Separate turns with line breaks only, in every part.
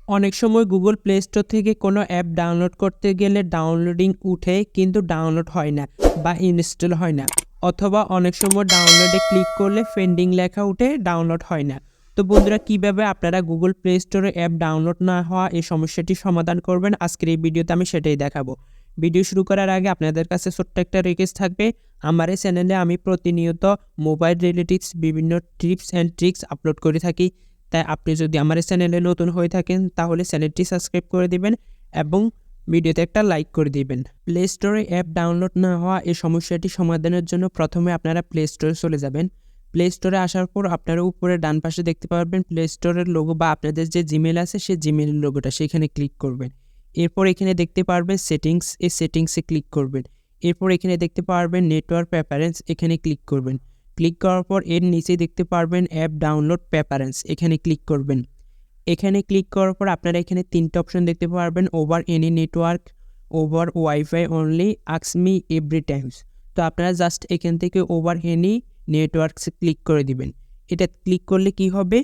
অনেক সময় Google play store থেকে কোনো অ্যাপ ডাউনলোড করতে গেলে ডাউনলোডিং উঠে কিন্তু ডাউনলোড হয় না বা ইনস্টল হয় না, অথবা অনেক সময় ডাউনলোডে ক্লিক করলে পেন্ডিং লেখা উঠে ডাউনলোড হয় না। তো বন্ধুরা, কিভাবে আপনারা গুগল প্লে স্টোরে অ্যাপ ডাউনলোড না হওয়া এই সমস্যাটি সমাধান করবেন, আজকের এই ভিডিওতে আমি সেটাই দেখাবো। ভিডিও শুরু করার আগে আপনাদের কাছে ছোট্ট একটা রিকোয়েস্ট থাকবে, আমার এই চ্যানেলে আমি প্রতিনিয়ত মোবাইল রিলেটিভস বিভিন্ন টিপস অ্যান্ড ট্রিক্স আপলোড করে থাকি। তাই আপনি যদি আমার এই চ্যানেলে নতুন হয়ে থাকেন তাহলে চ্যানেলটি সাবস্ক্রাইব করে দিবেন এবং ভিডিওতে একটা লাইক করে দিবেন। প্লে স্টোরে অ্যাপ ডাউনলোড না হওয়া এই সমস্যাটি সমাধানের জন্য প্রথমে আপনারা প্লে স্টোরে চলে যাবেন। প্লে স্টোরে আসার পর আপনারা উপরে ডান পাশে দেখতে পারবেন প্লে স্টোরের লোগো বা আপনাদের যে জিমেল আছে সেই জিমেলের লোগোটা, সেখানে ক্লিক করবেন। এরপর এখানে দেখতে পারবেন সেটিংস, এই সেটিংসে ক্লিক করবেন। এরপর এখানে দেখতে পারবেন নেটওয়ার্ক প্রেফারেন্স, এখানে ক্লিক করবেন। ক্লিক করার পর এর নিচে দেখতে পারবেন অ্যাপ ডাউনলোড প্রেফারেন্স, এখানে ক্লিক করবেন। এখানে ক্লিক করার পর আপনারা এখানে তিনটা অপশন দেখতে পারবেন, over any network, over wifi only, ask me every Times. তো আপনারা জাস্ট এখান থেকে ওভার এনি নেটওয়ার্কসে ক্লিক করে দিবেন। এটা ক্লিক করলে কি হবে,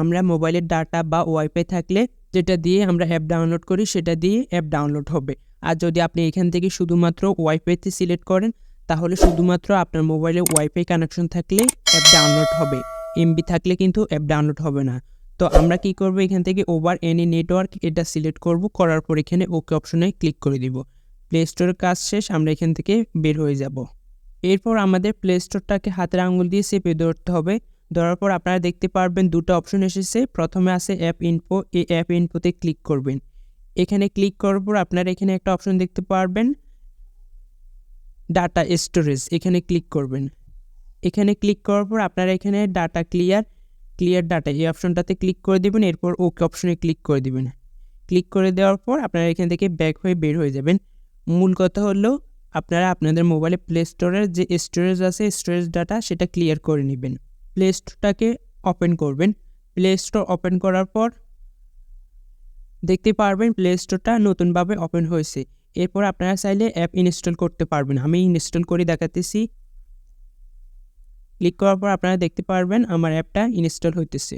আমরা মোবাইলের ডাটা বা ওয়াইফাই থাকলে যেটা দিয়ে আমরা অ্যাপ ডাউনলোড করি সেটা দিয়ে অ্যাপ ডাউনলোড হবে। আর যদি আপনি এখান থেকে শুধুমাত্র ওয়াইফাইতে সিলেক্ট করেন তাহলে শুধুমাত্র আপনার মোবাইলে ওয়াইফাই কানেকশন থাকলে অ্যাপ ডাউনলোড হবে, এমবি থাকলে কিন্তু অ্যাপ ডাউনলোড হবে না। তো আমরা কি করব, এখান থেকে ওভার এনি নেটওয়ার্ক এটা সিলেক্ট করব, করার পর এখানে ওকে অপশনে ক্লিক করে দিব। প্লে স্টোরের কাজ শেষ, আমরা এখান থেকে বের হয়ে যাব। এরপর আমাদের প্লে স্টোরটাকে হাতের আঙুল দিয়ে চেপে ধরতে হবে। ধরার পর আপনারা দেখতে পারবেন দুটো অপশন এসেছে, প্রথমে আছে অ্যাপ ইনফো, এই অ্যাপ ইনফোতে ক্লিক করবেন। এখানে ক্লিক করার পর আপনারা এখানে একটা অপশন দেখতে পারবেন ডাটা স্টোরেজ, এখানে ক্লিক করবেন। এখানে ক্লিক করার পর আপনারা এখানে ডাটা ক্লিয়ার ডাটা এই অপশনটাতে ক্লিক করে দিবেন। এরপর ওকে অপশনে ক্লিক করে দিবেন। ক্লিক করে দেওয়ার পর আপনারা এখান থেকে ব্যাক হয়ে বের হয়ে যাবেন। মূল কথা হলো আপনারা আপনাদের মোবাইলে প্লে স্টোরের যে স্টোরেজ আছে স্টোরেজ ডাটা সেটা ক্লিয়ার করে নেবেন। প্লে স্টোরটাকে ওপেন করবেন। প্লে স্টোর ওপেন করার পর দেখতে পারবেন প্লে স্টোরটা নতুনভাবে ওপেন হয়েছে। এরপর আপনারা চাইলে অ্যাপ ইনস্টল করতে পারবেন, আমি ইনস্টল করে দেখাতেছি। ক্লিক করার পর আপনারা দেখতে পারবেন আমার অ্যাপটা ইনস্টল হইতেছে।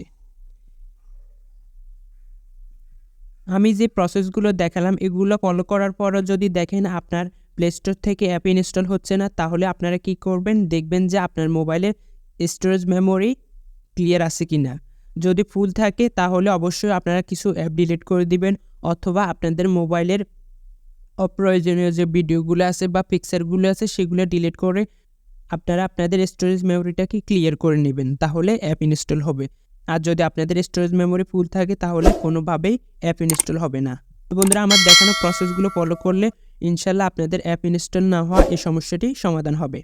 আমি যে প্রসেসগুলো দেখালাম এগুলো ফলো করার পরও যদি দেখেন আপনার প্লে স্টোর থেকে অ্যাপ ইনস্টল হচ্ছে না, তাহলে আপনারা কি করবেন, দেখবেন যে আপনার মোবাইলের স্টোরেজ মেমোরি ক্লিয়ার আছে কি না। যদি ফুল থাকে তাহলে অবশ্যই আপনারা কিছু অ্যাপ ডিলিট করে দিবেন, অথবা আপনাদের মোবাইলের অপ্রয়োজনীয় যে ভিডিওগুলো আছে বা পিকচারগুলো আছে সেগুলো ডিলিট করে আপনারা আপনাদের স্টোরেজ মেমোরিটাকে ক্লিয়ার করে নেবেন, তাহলে অ্যাপ ইনস্টল হবে। আর যদি আপনাদের স্টোরেজ মেমোরি ফুল থাকে তাহলে কোনোভাবেই অ্যাপ ইনস্টল হবে না। তো বন্ধুরা, আমার দেখানো প্রসেসগুলো ফলো করলে ইনশাল্লাহ আপনাদের অ্যাপ ইনস্টল না হওয়া এই সমস্যাটি সমাধান হবে।